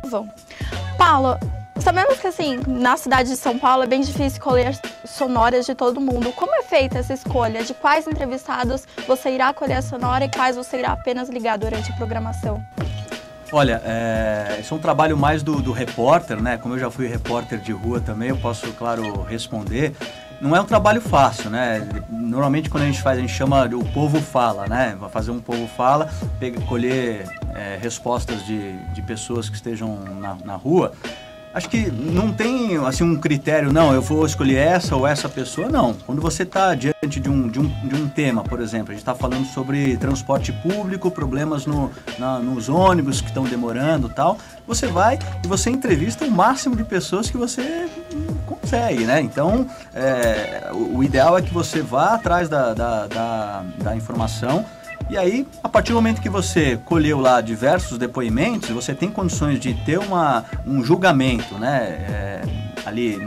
vão. Paulo, sabemos que assim, na cidade de São Paulo é bem difícil colher sonoras de todo mundo. Como é feita essa escolha? De quais entrevistados você irá colher a sonora e quais você irá apenas ligar durante a programação? Olha, esse é um trabalho mais do repórter, né? Como eu já fui repórter de rua também, eu posso, claro, responder. Não é um trabalho fácil, né? Normalmente quando a gente chama o povo fala, né? Vai fazer um povo fala, colher respostas de pessoas que estejam na rua. Acho que não tem assim um critério, não, eu vou escolher essa ou essa pessoa, não. Quando você está diante de um tema, por exemplo, a gente está falando sobre transporte público, problemas nos ônibus que estão demorando e tal, você vai e você entrevista o máximo de pessoas que você consegue, né? Então, o ideal é que você vá atrás da informação. E aí, a partir do momento que você colheu lá diversos depoimentos, você tem condições de ter um julgamento, né? Ali,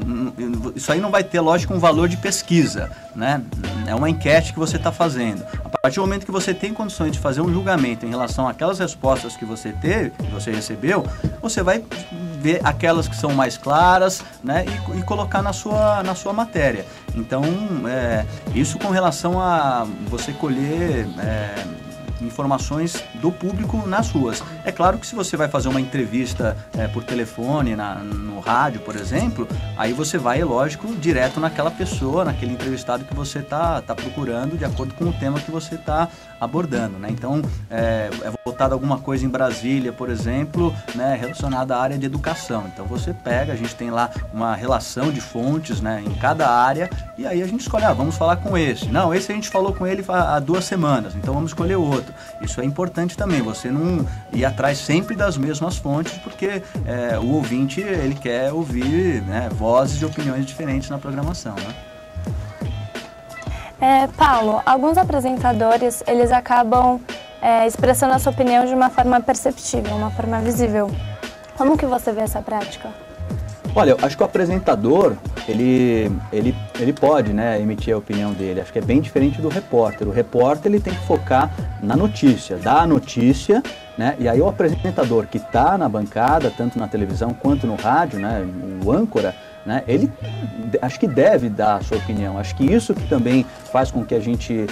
isso aí não vai ter, lógico, um valor de pesquisa, né? É uma enquete que você está fazendo. A partir do momento que você tem condições de fazer um julgamento em relação àquelas respostas que você teve, que você recebeu, você vai ver aquelas que são mais claras, né, e colocar na sua matéria. Então, isso com relação a você colher informações do público nas ruas. É claro que se você vai fazer uma entrevista por telefone, no rádio, por exemplo, aí você vai, lógico, direto naquela pessoa, naquele entrevistado que você está procurando, de acordo com o tema que você está abordando, né? Então, é voltado a alguma coisa em Brasília, por exemplo, né, relacionada à área de educação. Então, você pega, a gente tem lá uma relação de fontes, né, em cada área, e aí a gente escolhe, vamos falar com esse. Não, esse a gente falou com ele há 2 semanas, então vamos escolher outro. Isso é importante também, você não ir atrás sempre das mesmas fontes, porque o ouvinte, ele quer ouvir, né, vozes e opiniões diferentes na programação, né? Paulo, alguns apresentadores, eles acabam expressando a sua opinião de uma forma perceptível, uma forma visível. Como que você vê essa prática? Olha, eu acho que o apresentador, ele pode, né, emitir a opinião dele. Acho que é bem diferente do repórter. O repórter, ele tem que focar na notícia, dar a notícia, né? E aí o apresentador que está na bancada, tanto na televisão quanto no rádio, né, o âncora, né, ele acho que deve dar a sua opinião. Acho que isso que também faz com que a gente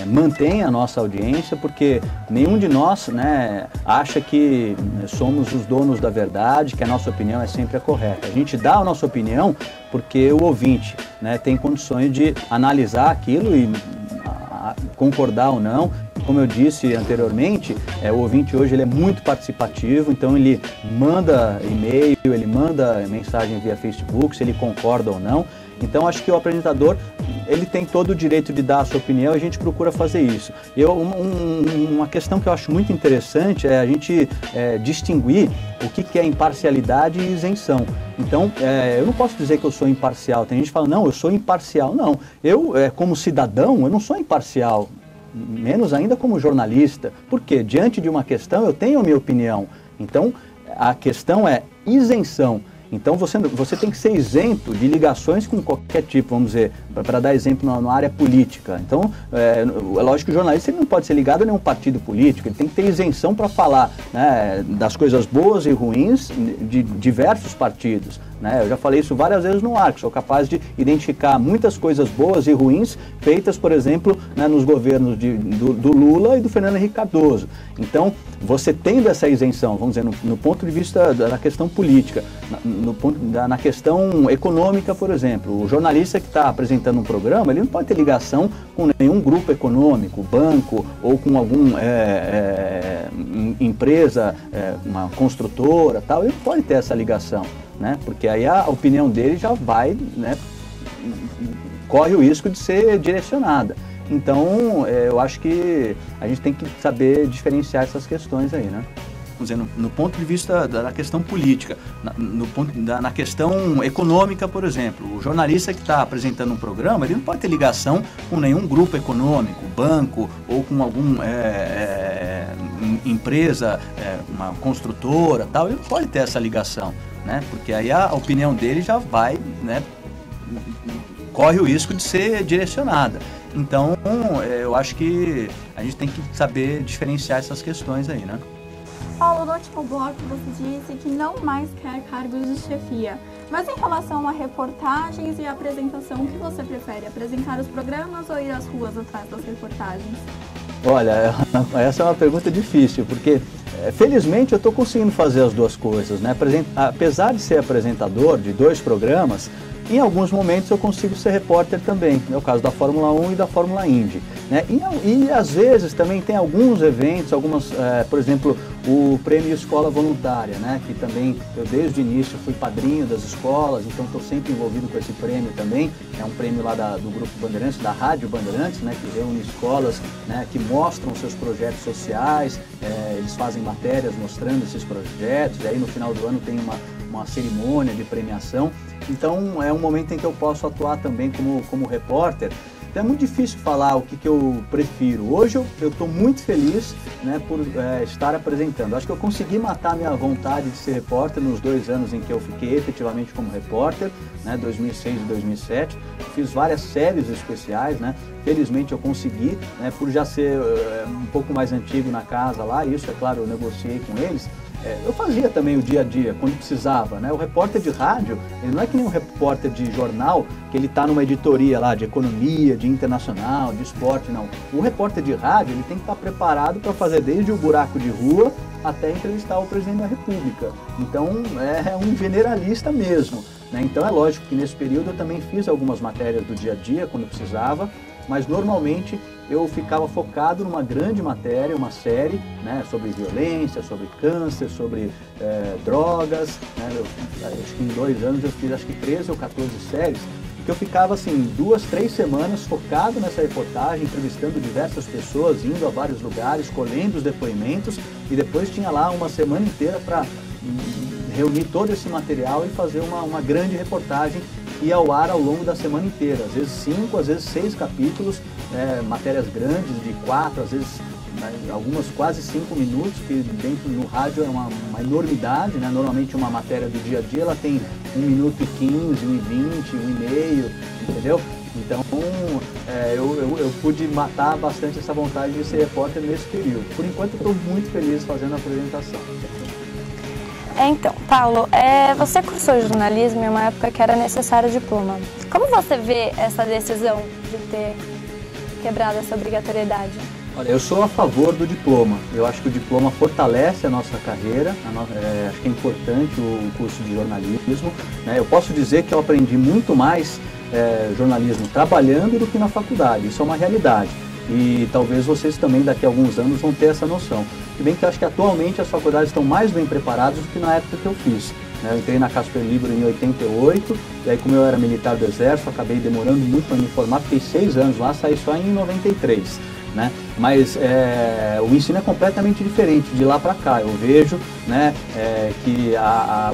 mantenha a nossa audiência, porque nenhum de nós, né, acha que somos os donos da verdade, que a nossa opinião é sempre a correta. A gente dá a nossa opinião porque o ouvinte, né, tem condições de analisar aquilo e concordar ou não. Como eu disse anteriormente, o ouvinte hoje ele é muito participativo, então ele manda e-mail, ele manda mensagem via Facebook, se ele concorda ou não. Então acho que o apresentador, ele tem todo o direito de dar a sua opinião e a gente procura fazer isso. Uma questão que eu acho muito interessante é a gente distinguir o que é imparcialidade e isenção. Então, eu não posso dizer que eu sou imparcial. Tem gente que fala, não, eu sou imparcial. Não, eu como cidadão, eu não sou imparcial. Menos ainda como jornalista, porque diante de uma questão eu tenho a minha opinião. Então, a questão é isenção. Então, você tem que ser isento de ligações com qualquer tipo, vamos dizer, para dar exemplo na área política. Então, é lógico que o jornalista ele não pode ser ligado a nenhum partido político, ele tem que ter isenção para falar, né, das coisas boas e ruins de diversos partidos. Né? Eu já falei isso várias vezes no ar, que sou capaz de identificar muitas coisas boas e ruins feitas, por exemplo, né, nos governos do Lula e do Fernando Henrique Cardoso. Então, você tendo essa isenção, vamos dizer, no ponto de vista da questão política, na questão econômica, por exemplo, o jornalista que está apresentando um programa, ele não pode ter ligação com nenhum grupo econômico, banco ou com alguma empresa, uma construtora, tal, ele não pode ter essa ligação. Né? Porque aí a opinião dele já vai, né, corre o risco de ser direcionada. Então, eu acho que a gente tem que saber diferenciar essas questões aí, né? Vamos dizer, no ponto de vista da questão política, na questão econômica, por exemplo, o jornalista que está apresentando um programa, ele não pode ter ligação com nenhum grupo econômico, banco ou com alguma empresa, uma construtora, tal, ele não pode ter essa ligação. Né? Porque aí a opinião dele já vai, né, corre o risco de ser direcionada. Então, eu acho que a gente tem que saber diferenciar essas questões aí, né? Paulo, no último bloco você disse que não mais quer cargos de chefia. Mas em relação a reportagens e apresentação, o que você prefere? Apresentar os programas ou ir às ruas atrás das reportagens? Olha, essa é uma pergunta difícil, porque felizmente eu estou conseguindo fazer as duas coisas, né? Apesar de ser apresentador de 2 programas, em alguns momentos eu consigo ser repórter também, é o caso da Fórmula 1 e da Fórmula Indy, né? E às vezes também tem alguns eventos, por exemplo, o Prêmio Escola Voluntária, né? Que também eu desde o início fui padrinho das escolas, então estou sempre envolvido com esse prêmio também. É um prêmio lá do Grupo Bandeirantes, da Rádio Bandeirantes, né? Que reúne escolas, né? Que mostram seus projetos sociais, eles fazem matérias mostrando esses projetos, e aí no final do ano tem uma cerimônia de premiação. Então é um momento em que eu posso atuar também como repórter. Então é muito difícil falar o que eu prefiro. Hoje eu estou muito feliz, né, por estar apresentando. Acho que eu consegui matar a minha vontade de ser repórter nos 2 anos em que eu fiquei efetivamente como repórter, né, 2006 e 2007. Fiz várias séries especiais, né? Felizmente eu consegui, né, por já ser um pouco mais antigo na casa lá, isso é claro, eu negociei com eles. Eu fazia também o dia a dia, quando precisava, né? O repórter de rádio, ele não é que nem um repórter de jornal, que ele está numa editoria lá de economia, de internacional, de esporte, não. O repórter de rádio, ele tem que estar preparado para fazer desde o buraco de rua até entrevistar o presidente da República. Então, é um generalista mesmo, né? Então, é lógico que nesse período eu também fiz algumas matérias do dia a dia, quando precisava, mas normalmente eu ficava focado numa grande matéria, uma série, né, sobre violência, sobre câncer, sobre drogas, né? Acho que em 2 anos eu fiz acho que 13 ou 14 séries, que eu ficava assim 2, 3 semanas focado nessa reportagem, entrevistando diversas pessoas, indo a vários lugares, colhendo os depoimentos, e depois tinha lá uma semana inteira para reunir todo esse material e fazer uma grande reportagem e ao ar ao longo da semana inteira, às vezes 5, às vezes 6 capítulos, matérias grandes de 4, às vezes algumas quase 5 minutos, que dentro no rádio é uma enormidade, né? Normalmente uma matéria do dia a dia ela tem 1 minuto e 15, 1 e 20, 1 e meio, entendeu? Então eu pude matar bastante essa vontade de ser repórter nesse período. Por enquanto eu estou muito feliz fazendo a apresentação. Então, Paulo, você cursou jornalismo em uma época que era necessário diploma. Como você vê essa decisão de ter quebrado essa obrigatoriedade? Olha, eu sou a favor do diploma. Eu acho que o diploma fortalece a nossa carreira, acho que é importante o curso de jornalismo, né? Eu posso dizer que eu aprendi muito mais jornalismo trabalhando do que na faculdade, isso é uma realidade. E talvez vocês também daqui a alguns anos vão ter essa noção. Se bem que eu acho que atualmente as faculdades estão mais bem preparadas do que na época que eu fiz. Eu entrei na Casper Libero em 88, e aí como eu era militar do Exército, acabei demorando muito para me formar, fiquei 6 anos lá, saí só em 93. Né? Mas o ensino é completamente diferente de lá para cá. Eu vejo, né, que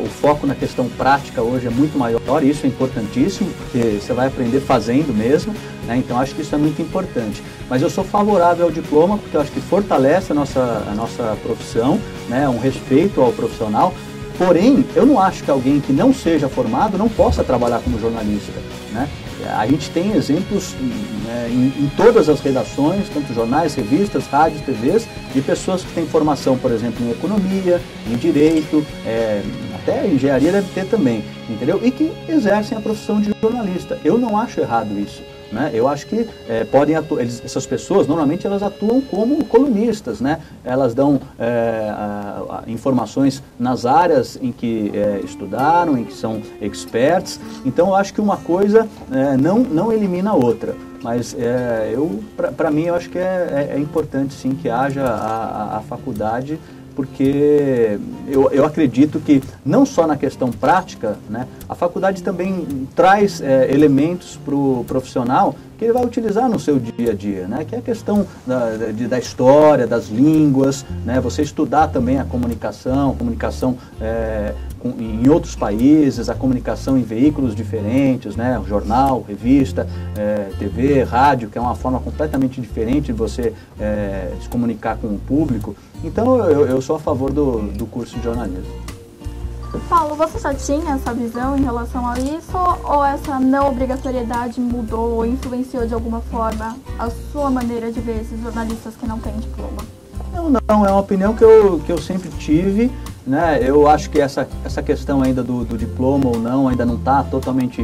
o foco na questão prática hoje é muito maior, e isso é importantíssimo, porque você vai aprender fazendo mesmo, né? Então acho que isso é muito importante. Mas eu sou favorável ao diploma, porque eu acho que fortalece a nossa profissão, né? Um respeito ao profissional. Porém, eu não acho que alguém que não seja formado não possa trabalhar como jornalista, né? A gente tem exemplos em todas as redações, tanto jornais, revistas, rádios, TVs, de pessoas que têm formação, por exemplo, em economia, em direito, até engenharia deve ter também, entendeu? E que exercem a profissão de jornalista. Eu não acho errado isso. Né? Eu acho que podem atuar, essas pessoas normalmente elas atuam como colunistas, né? Elas dão informações nas áreas em que estudaram, em que são experts. Então eu acho que uma coisa não elimina a outra. Mas para mim eu acho que é importante sim que haja a faculdade, porque eu acredito que não só na questão prática, né, a faculdade também traz elementos para o profissional que ele vai utilizar no seu dia a dia, né, que é a questão da história, das línguas, né, você estudar também a comunicação em outros países, a comunicação em veículos diferentes, né, jornal, revista, TV, rádio, que é uma forma completamente diferente de você se comunicar com o público. Então eu sou a favor do curso de jornalismo. Paulo, você já tinha essa visão em relação a isso, ou essa não obrigatoriedade mudou ou influenciou de alguma forma a sua maneira de ver esses jornalistas que não têm diploma? Não, é uma opinião que eu sempre tive, né? Eu acho que essa questão ainda do diploma ou não ainda não está totalmente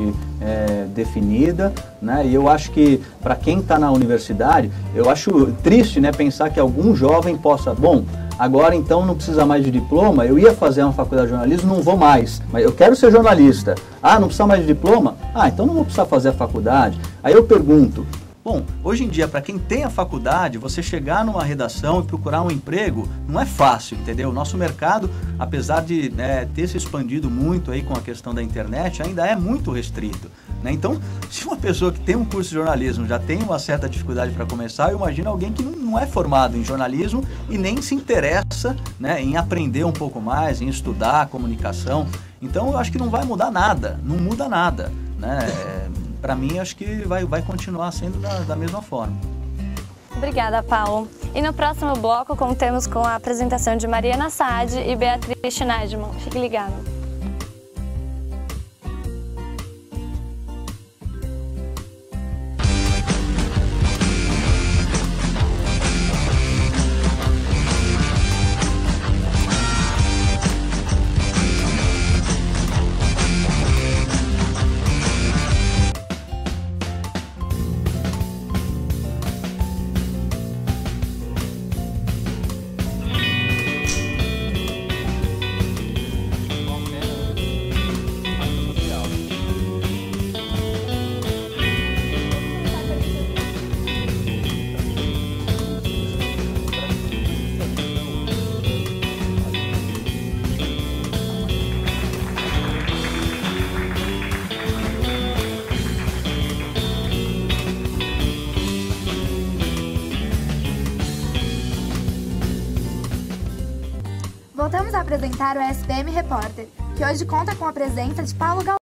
definida, né? E eu acho que para quem está na universidade, eu acho triste, né, pensar que algum jovem possa, bom, agora então não precisa mais de diploma, eu ia fazer uma faculdade de jornalismo, não vou mais, mas eu quero ser jornalista. Ah, não precisa mais de diploma? Ah, então não vou precisar fazer a faculdade. Aí eu pergunto, bom, hoje em dia, para quem tem a faculdade, você chegar numa redação e procurar um emprego não é fácil, entendeu? O nosso mercado, apesar de ter se expandido muito aí com a questão da internet, ainda é muito restrito, né? Então, se uma pessoa que tem um curso de jornalismo já tem uma certa dificuldade para começar, eu imagino alguém que não é formado em jornalismo e nem se interessa, né, em aprender um pouco mais, em estudar comunicação. Então, eu acho que não vai mudar nada, não muda nada, né? Para mim, acho que vai continuar sendo da mesma forma. Obrigada, Paulo. E no próximo bloco, contemos com a apresentação de Mariana Saad e Beatriz Schneidman. Fique ligado. Voltamos a apresentar o SPM Repórter, que hoje conta com a presença de Paulo Galvão.